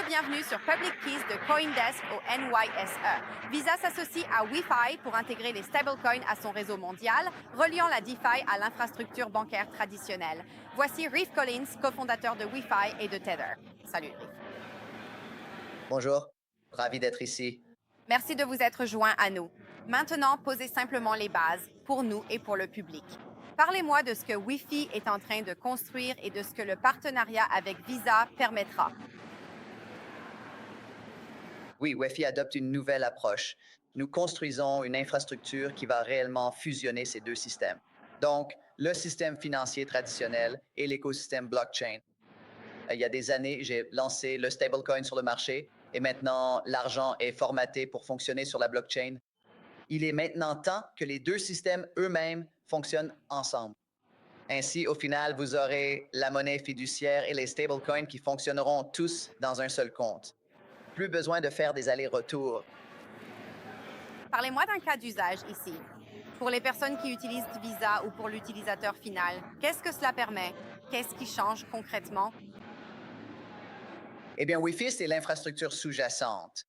bienvenue sur Public Keys de CoinDesk au NYSE. Visa s'associe à Wi-Fi pour intégrer les stablecoins à son réseau mondial, reliant la DeFi à l'infrastructure bancaire traditionnelle. Voici Reef Collins, cofondateur de Wi-Fi et de Tether. Salut Reef. Bonjour, ravi d'être ici. Merci de vous être joint à nous. Maintenant, posez simplement les bases pour nous et pour le public. Parlez-moi de ce que Wi-Fi est en train de construire et de ce que le partenariat avec Visa permettra. Oui, Wi-Fi adopte une nouvelle approche. Nous construisons une infrastructure qui va réellement fusionner ces deux systèmes. Donc, le système financier traditionnel et l'écosystème blockchain. Il y a des années, j'ai lancé le stablecoin sur le marché et maintenant, l'argent est formaté pour fonctionner sur la blockchain. Il est maintenant temps que les deux systèmes eux-mêmes fonctionnent ensemble. Ainsi, au final, vous aurez la monnaie fiduciaire et les stablecoins qui fonctionneront tous dans un seul compte. Plus besoin de faire des allers-retours. Parlez-moi d'un cas d'usage ici. Pour les personnes qui utilisent Visa ou pour l'utilisateur final, qu'est-ce que cela permet? Qu'est-ce qui change concrètement? Eh bien, Wi-Fi, c'est l'infrastructure sous-jacente.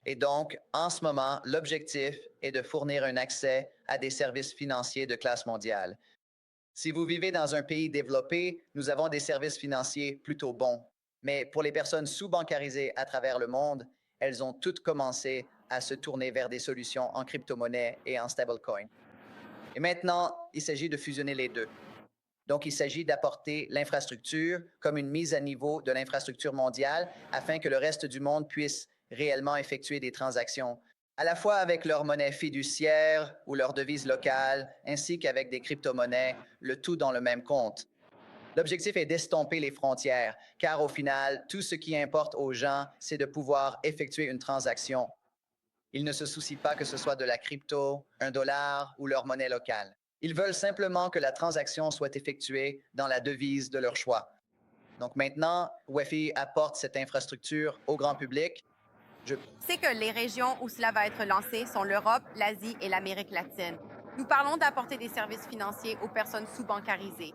Et donc, en ce moment, l'objectif est de fournir un accès à des services financiers de classe mondiale. Si vous vivez dans un pays développé, nous avons des services financiers plutôt bons. Mais pour les personnes sous-bancarisées à travers le monde, elles ont toutes commencé à se tourner vers des solutions en crypto-monnaie et en stablecoin. Et maintenant, il s'agit de fusionner les deux. Donc, il s'agit d'apporter l'infrastructure comme une mise à niveau de l'infrastructure mondiale afin que le reste du monde puisse réellement effectuer des transactions, à la fois avec leur monnaie fiduciaire ou leur devise locale, ainsi qu'avec des crypto-monnaies, le tout dans le même compte. L'objectif est d'estomper les frontières, car au final, tout ce qui importe aux gens, c'est de pouvoir effectuer une transaction. Ils ne se soucient pas que ce soit de la crypto, un dollar ou leur monnaie locale. Ils veulent simplement que la transaction soit effectuée dans la devise de leur choix. Donc maintenant, Wi-Fi apporte cette infrastructure au grand public. C'est que les régions où cela va être lancé sont l'Europe, l'Asie et l'Amérique latine. Nous parlons d'apporter des services financiers aux personnes sous-bancarisées.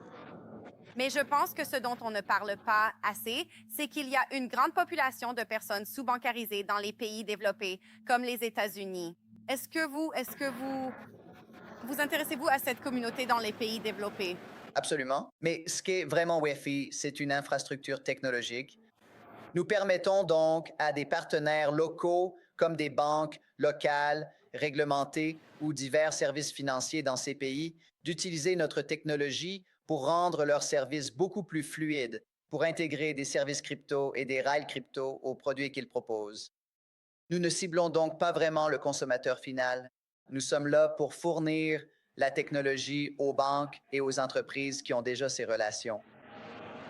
Mais je pense que ce dont on ne parle pas assez, c'est qu'il y a une grande population de personnes sous-bancarisées dans les pays développés, comme les États-Unis. Vous intéressez-vous à cette communauté dans les pays développés? Absolument. Mais ce qui est vraiment Wi-Fi, c'est une infrastructure technologique. Nous permettons donc à des partenaires locaux, comme des banques locales, réglementées ou divers services financiers dans ces pays, d'utiliser notre technologie pour rendre leurs services beaucoup plus fluides, pour intégrer des services crypto et des rails crypto aux produits qu'ils proposent. Nous ne ciblons donc pas vraiment le consommateur final. Nous sommes là pour fournir la technologie aux banques et aux entreprises qui ont déjà ces relations.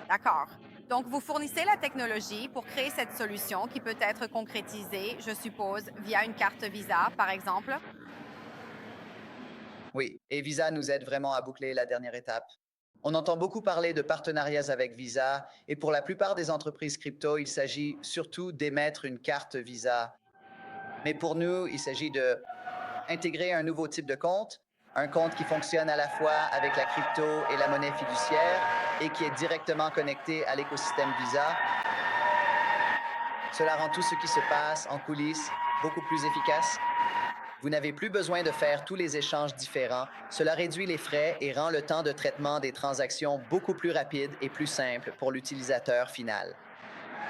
D'accord. Donc, vous fournissez la technologie pour créer cette solution qui peut être concrétisée, je suppose, via une carte Visa, par exemple. Oui, et Visa nous aide vraiment à boucler la dernière étape. On entend beaucoup parler de partenariats avec Visa et pour la plupart des entreprises crypto, il s'agit surtout d'émettre une carte Visa. Mais pour nous, il s'agit de intégrer un nouveau type de compte, un compte qui fonctionne à la fois avec la crypto et la monnaie fiduciaire et qui est directement connecté à l'écosystème Visa. Cela rend tout ce qui se passe en coulisses beaucoup plus efficace. Vous n'avez plus besoin de faire tous les échanges différents. Cela réduit les frais et rend le temps de traitement des transactions beaucoup plus rapide et plus simple pour l'utilisateur final.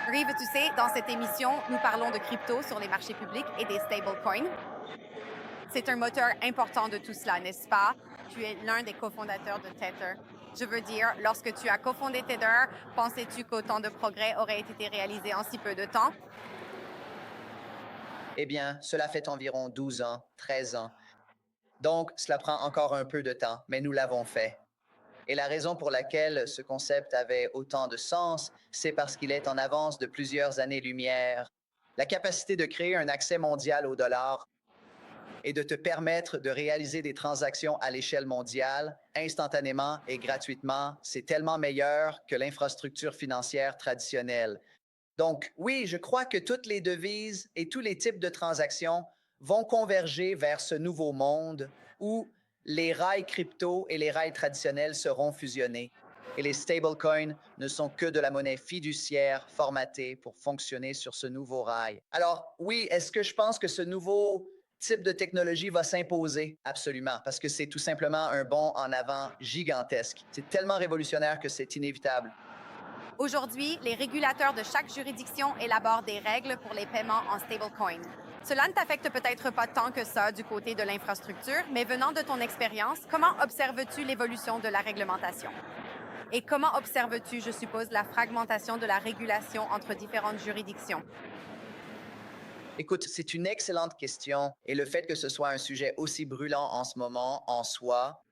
Rive, tu sais, dans cette émission, nous parlons de crypto sur les marchés publics et des stablecoins. C'est un moteur important de tout cela, n'est-ce pas? Tu es l'un des cofondateurs de Tether. Je veux dire, lorsque tu as cofondé Tether, pensais-tu qu'autant de progrès auraient été réalisés en si peu de temps? Eh bien, cela fait environ 12 ans, 13 ans. Donc, cela prend encore un peu de temps, mais nous l'avons fait. Et la raison pour laquelle ce concept avait autant de sens, c'est parce qu'il est en avance de plusieurs années-lumière. La capacité de créer un accès mondial au dollar et de te permettre de réaliser des transactions à l'échelle mondiale, instantanément et gratuitement, c'est tellement meilleur que l'infrastructure financière traditionnelle. Donc, oui, je crois que toutes les devises et tous les types de transactions vont converger vers ce nouveau monde où les rails crypto et les rails traditionnels seront fusionnés. Et les stablecoins ne sont que de la monnaie fiduciaire formatée pour fonctionner sur ce nouveau rail. Alors, oui, est-ce que je pense que ce nouveau type de technologie va s'imposer? Absolument, parce que c'est tout simplement un bond en avant gigantesque. C'est tellement révolutionnaire que c'est inévitable. Aujourd'hui, les régulateurs de chaque juridiction élaborent des règles pour les paiements en stablecoin. Cela ne t'affecte peut-être pas tant que ça du côté de l'infrastructure, mais venant de ton expérience, comment observes-tu l'évolution de la réglementation? Et comment observes-tu, je suppose, la fragmentation de la régulation entre différentes juridictions? Écoute, c'est une excellente question et le fait que ce soit un sujet aussi brûlant en ce moment en soi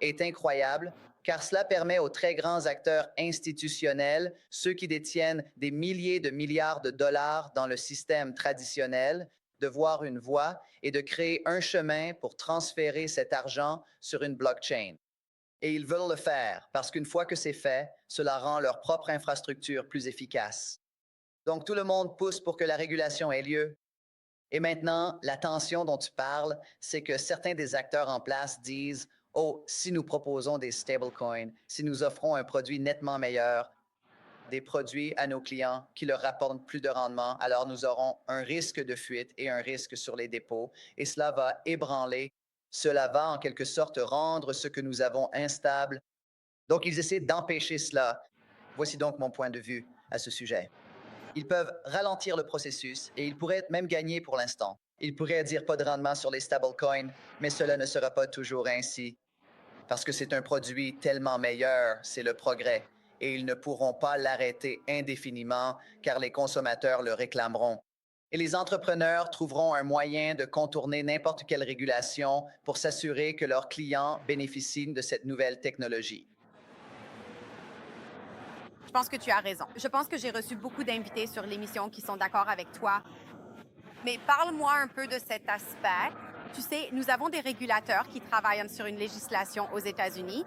est incroyable car cela permet aux très grands acteurs institutionnels, ceux qui détiennent des milliers de milliards de dollars dans le système traditionnel, de voir une voie et de créer un chemin pour transférer cet argent sur une blockchain. Et ils veulent le faire parce qu'une fois que c'est fait, cela rend leur propre infrastructure plus efficace. Donc tout le monde pousse pour que la régulation ait lieu. Et maintenant, la tension dont tu parles, c'est que certains des acteurs en place disent, oh, si nous proposons des stablecoins, si nous offrons un produit nettement meilleur, des produits à nos clients qui leur rapportent plus de rendement, alors nous aurons un risque de fuite et un risque sur les dépôts. Et cela va ébranler, cela va en quelque sorte rendre ce que nous avons instable. Donc, ils essaient d'empêcher cela. Voici donc mon point de vue à ce sujet. Ils peuvent ralentir le processus et ils pourraient même gagner pour l'instant. Ils pourraient dire pas de rendement sur les stablecoins, mais cela ne sera pas toujours ainsi. Parce que c'est un produit tellement meilleur, c'est le progrès. Et ils ne pourront pas l'arrêter indéfiniment car les consommateurs le réclameront. Et les entrepreneurs trouveront un moyen de contourner n'importe quelle régulation pour s'assurer que leurs clients bénéficient de cette nouvelle technologie. Je pense que tu as raison. Je pense que j'ai reçu beaucoup d'invités sur l'émission qui sont d'accord avec toi. Mais parle-moi un peu de cet aspect. Tu sais, nous avons des régulateurs qui travaillent sur une législation aux États-Unis.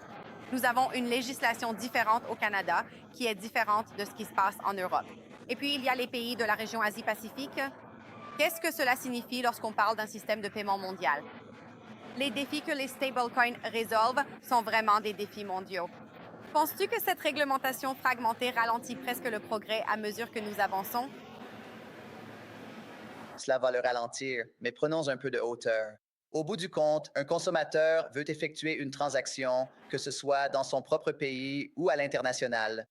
Nous avons une législation différente au Canada qui est différente de ce qui se passe en Europe. Et puis, il y a les pays de la région Asie-Pacifique. Qu'est-ce que cela signifie lorsqu'on parle d'un système de paiement mondial? Les défis que les stablecoins résolvent sont vraiment des défis mondiaux. Penses-tu que cette réglementation fragmentée ralentit presque le progrès à mesure que nous avançons? Cela va le ralentir, mais prenons un peu de hauteur. Au bout du compte, un consommateur veut effectuer une transaction, que ce soit dans son propre pays ou à l'international.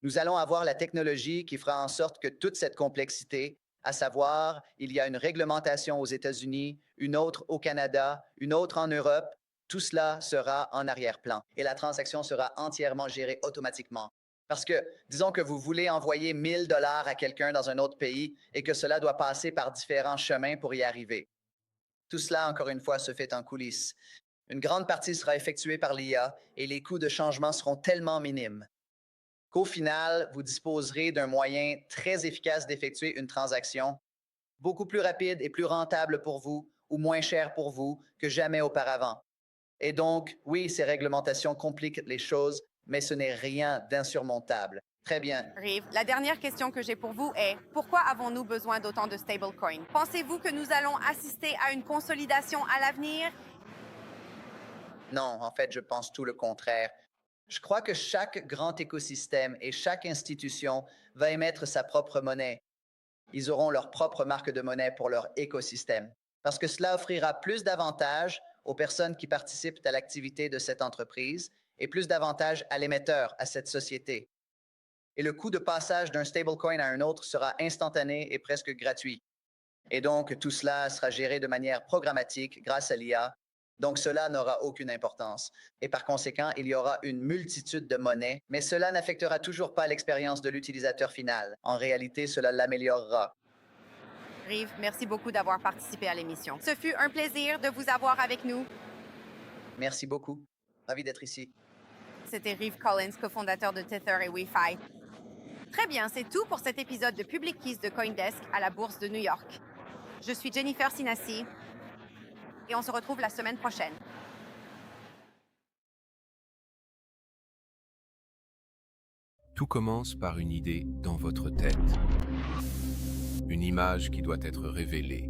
Nous allons avoir la technologie qui fera en sorte que toute cette complexité, à savoir, il y a une réglementation aux États-Unis, une autre au Canada, une autre en Europe, tout cela sera en arrière-plan et la transaction sera entièrement gérée automatiquement. Parce que, disons que vous voulez envoyer 1000 dollars à quelqu'un dans un autre pays et que cela doit passer par différents chemins pour y arriver. Tout cela, encore une fois, se fait en coulisses. Une grande partie sera effectuée par l'IA et les coûts de changement seront tellement minimes qu'au final, vous disposerez d'un moyen très efficace d'effectuer une transaction, beaucoup plus rapide et plus rentable pour vous ou moins cher pour vous que jamais auparavant. Et donc, oui, ces réglementations compliquent les choses, mais ce n'est rien d'insurmontable. Très bien. Rive, la dernière question que j'ai pour vous est pourquoi avons-nous besoin d'autant de stablecoins? Pensez-vous que nous allons assister à une consolidation à l'avenir? Non, en fait, je pense tout le contraire. Je crois que chaque grand écosystème et chaque institution va émettre sa propre monnaie. Ils auront leur propre marque de monnaie pour leur écosystème, parce que cela offrira plus d'avantages aux personnes qui participent à l'activité de cette entreprise et plus d'avantages à l'émetteur, à cette société. Et le coût de passage d'un stablecoin à un autre sera instantané et presque gratuit. Et donc, tout cela sera géré de manière programmatique grâce à l'IA. Donc, cela n'aura aucune importance. Et par conséquent, il y aura une multitude de monnaies, mais cela n'affectera toujours pas l'expérience de l'utilisateur final. En réalité, cela l'améliorera. Rive, merci beaucoup d'avoir participé à l'émission. Ce fut un plaisir de vous avoir avec nous. Merci beaucoup. Ravi d'être ici. C'était Rive Collins, cofondateur de Tether et Wi-Fi. Très bien, c'est tout pour cet épisode de Public Keys de CoinDesk à la Bourse de New York. Je suis Jennifer Sinassi et on se retrouve la semaine prochaine. Tout commence par une idée dans votre tête. Une image qui doit être révélée.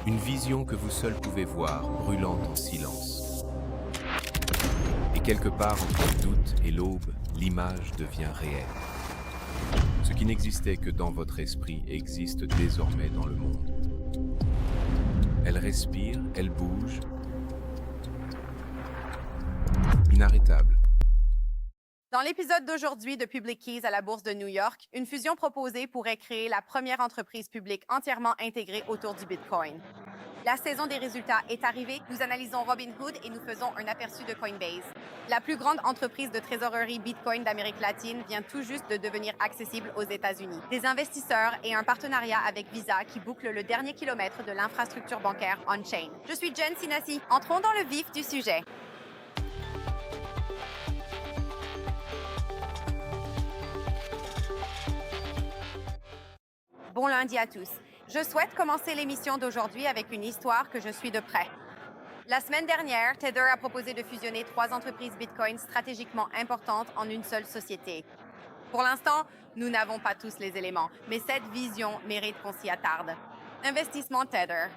Une vision que vous seul pouvez voir, brûlante en silence. Et quelque part entre le doute et l'aube, l'image devient réelle. Ce qui n'existait que dans votre esprit existe désormais dans le monde. Elle respire, elle bouge. Inarrêtable. Dans l'épisode d'aujourd'hui de Public Keys à la Bourse de New York, une fusion proposée pourrait créer la première entreprise publique entièrement intégrée autour du Bitcoin. La saison des résultats est arrivée, nous analysons Robinhood et nous faisons un aperçu de Coinbase. La plus grande entreprise de trésorerie Bitcoin d'Amérique latine vient tout juste de devenir accessible aux États-Unis. Des investisseurs et un partenariat avec Visa qui boucle le dernier kilomètre de l'infrastructure bancaire on-chain. Je suis Jen Sinasi. Entrons dans le vif du sujet. Bon lundi à tous. Je souhaite commencer l'émission d'aujourd'hui avec une histoire que je suis de près. La semaine dernière, Tether a proposé de fusionner 3 entreprises Bitcoin stratégiquement importantes en une seule société. Pour l'instant, nous n'avons pas tous les éléments, mais cette vision mérite qu'on s'y attarde. Investissement Tether.